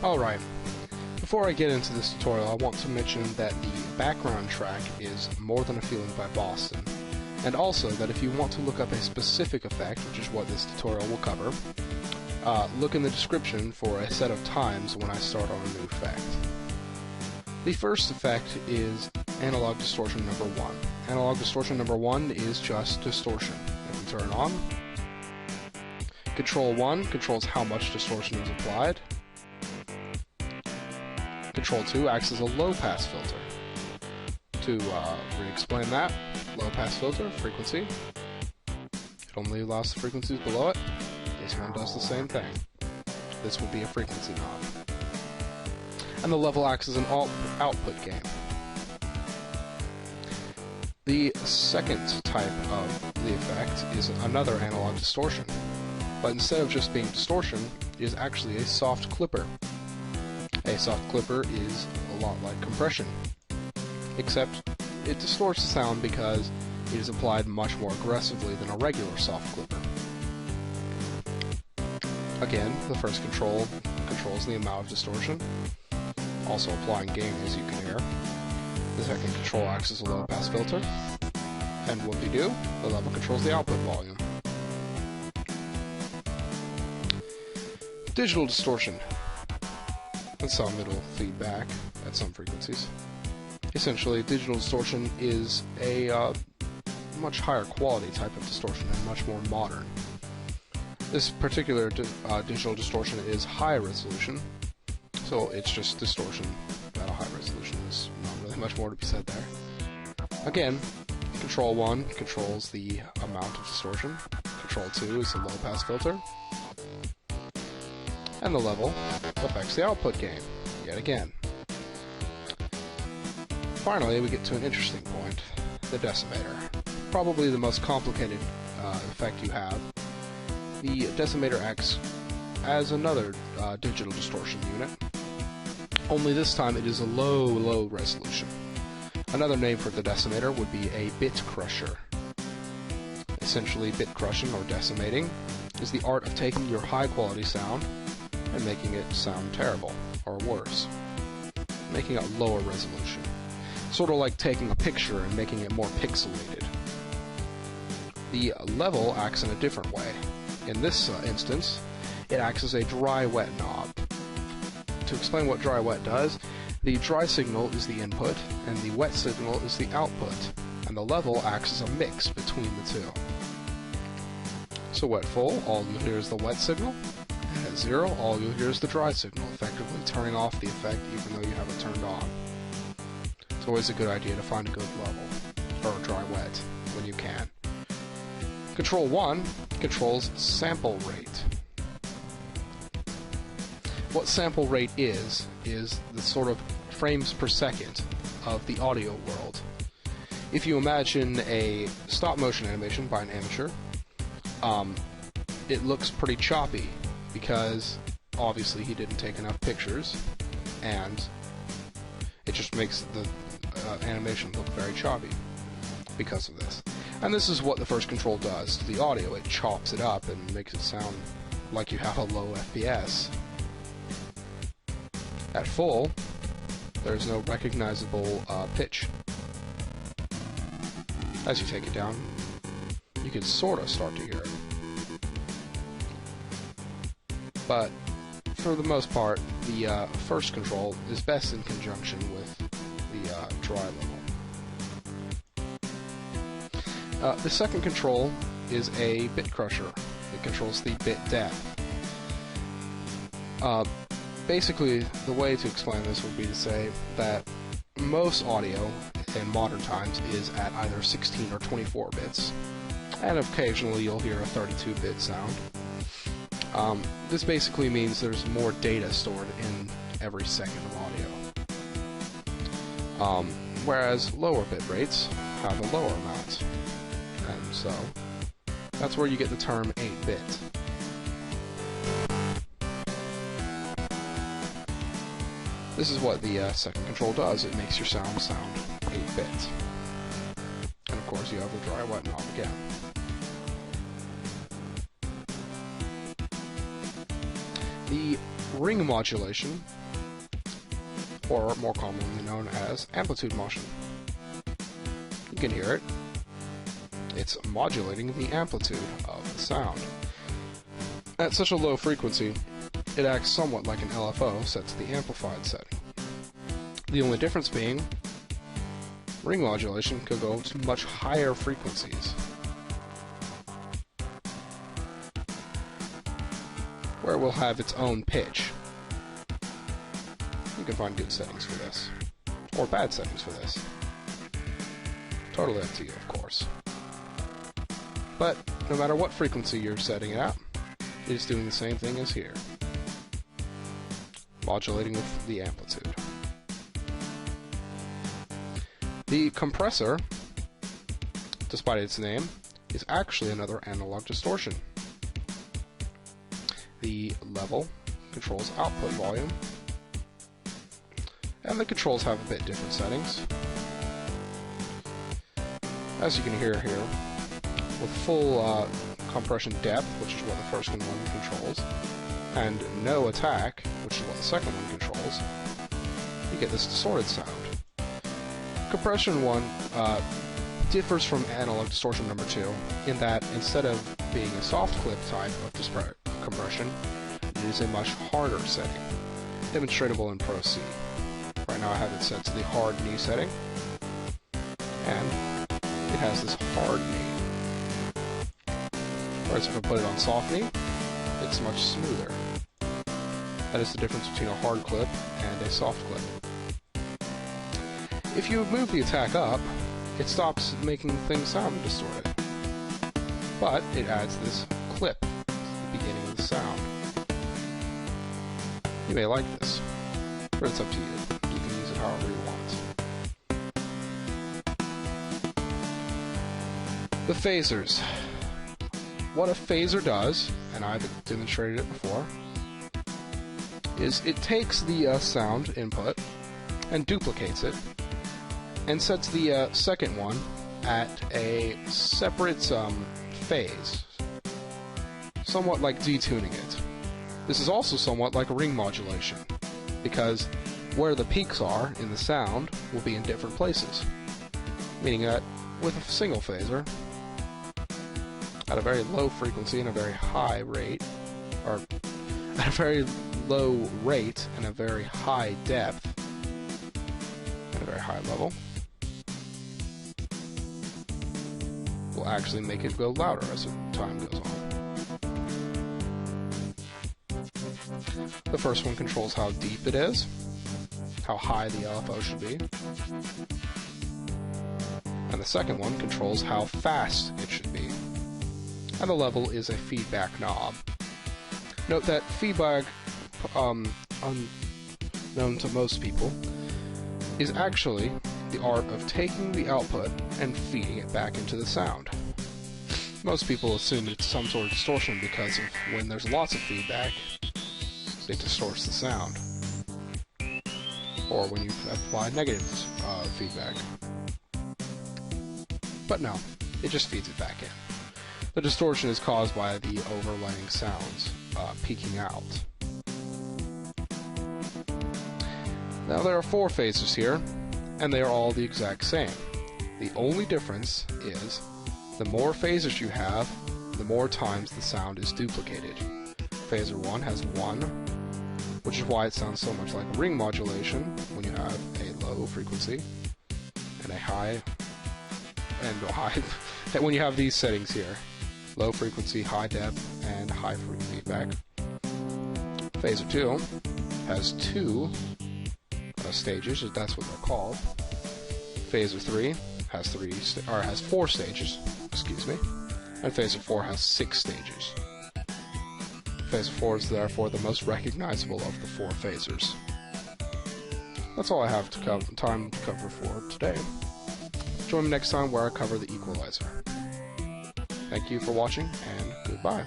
Alright, before I get into this tutorial, I want to mention that the background track is More Than a Feeling by Boston, and also that if you want to look up a specific effect, which is what this tutorial will cover, look in the description for a set of times when I start on a new effect. The first effect is Analog Distortion number 1. Analog Distortion number 1 is just distortion. If we turn on, Control 1 controls how much distortion is applied. Control 2 acts as a low-pass filter. To re-explain that, low-pass filter, frequency. It only allows the frequencies below it. This one does the same thing. This would be a frequency knob. And the level acts as an output gain. The second type of the effect is another analog distortion. But instead of just being distortion, it is actually a soft clipper. A soft clipper is a lot like compression, except it distorts the sound because it is applied much more aggressively than a regular soft clipper. Again, the first control controls the amount of distortion, also applying gain, as you can hear. The second control acts as a low-pass filter, and whoopie-doo, the level controls the output volume. Digital distortion, and some it'll feedback at some frequencies. Essentially, digital distortion is a much higher quality type of distortion and much more modern. This particular digital distortion is high resolution, so it's just distortion at a high resolution. There's not really much more to be said there. Again, Control 1 controls the amount of distortion, Control 2 is the low-pass filter, and the level affects the output gain, yet again. Finally, we get to an interesting point, the decimator. Probably the most complicated effect you have. The decimator acts as another digital distortion unit, only this time it is a low resolution. Another name for the decimator would be a bit crusher. Essentially, bit crushing or decimating is the art of taking your high quality sound and making it sound terrible, or worse. Making it lower resolution. Sort of like taking a picture and making it more pixelated. The level acts in a different way. In this instance, it acts as a dry-wet knob. To explain what dry-wet does, the dry signal is the input, and the wet signal is the output, and the level acts as a mix between the two. So at full, all you'll hear is the wet signal, and at 0, all you'll hear is the dry signal, effectively turning off the effect even though you have it turned on. It's always a good idea to find a good level, or dry-wet, when you can. Control 1 controls sample rate. What sample rate is the sort of frames per second of the audio world. If you imagine a stop-motion animation by an amateur, it looks pretty choppy because obviously he didn't take enough pictures, and it just makes the animation look very choppy because of this. And this is what the first control does to the audio. It chops it up and makes it sound like you have a low FPS. At full, there's no recognizable pitch. As you take it down, you can sort of start to hear it. But for the most part, the first control is best in conjunction with the dry level. The second control is a bit crusher. It controls the bit depth. Basically, the way to explain this would be to say that most audio in modern times is at either 16 or 24 bits, and occasionally you'll hear a 32-bit sound. This basically means there's more data stored in every second of audio. Whereas lower bit rates have a lower amount. And so, that's where you get the term 8-bit. This is what the second control does. It makes your sound 8-bit. And of course you have the dry wet knob again. The ring modulation, or more commonly known as amplitude motion. You can hear it. It's modulating the amplitude of the sound. At such a low frequency, it acts somewhat like an LFO set to the amplified setting. The only difference being, ring modulation could go to much higher frequencies, where it will have its own pitch. You can find good settings for this, or bad settings for this. Totally up to you, of course. But no matter what frequency you're setting it at, it is doing the same thing as here, modulating with the amplitude. The compressor, despite its name, is actually another analog distortion. The level controls output volume, and the controls have a bit different settings. As you can hear here, with full compression depth, which is what the first one controls, and no attack, which is what the second one controls, you get this distorted sound. Compression 1 differs from analog distortion number 2 in that instead of being a soft clip type of compression, it is a much harder setting, demonstratable in Pro C. Right now I have it set to the hard knee setting, and it has this hard knee. Whereas if I put it on soft knee, it's much smoother. That is the difference between a hard clip and a soft clip. If you move the attack up, it stops making things sound distorted. But it adds this clip to the beginning of the sound. You may like this, but it's up to you. You can use it however you want. The phasers. What a phaser does, and I've demonstrated it before, is it takes the sound input and duplicates it, and sets the second one at a separate phase, somewhat like detuning it. This is also somewhat like ring modulation, because where the peaks are in the sound will be in different places, meaning that with a single phaser, at a very low frequency and a very high rate, or at a very low rate and a very high depth, at a very high level, will actually make it go louder as time goes on. The first one controls how deep it is, how high the LFO should be, and the second one controls how fast it should be, and the level is a feedback knob. Note that feedback, unknown to most people, is actually the art of taking the output and feeding it back into the sound. Most people assume it's some sort of distortion because of when there's lots of feedback, it distorts the sound. Or when you apply negative feedback. But no, it just feeds it back in. The distortion is caused by the overlaying sounds peaking out. Now there are 4 phasers here, and they are all the exact same. The only difference is the more phasers you have, the more times the sound is duplicated. Phaser 1 has 1, which is why it sounds so much like ring modulation when you have a low frequency and a high, and when you have these settings here. Low frequency, high depth, and high feedback. Phaser 2 has 2 stages, that's what they're called. Phaser 3 has 4 stages, and Phaser 4 has 6 stages. Phaser 4 is therefore the most recognizable of the 4 phasers. That's all I have time to cover for today. Join me next time where I cover the equalizer. Thank you for watching, and goodbye.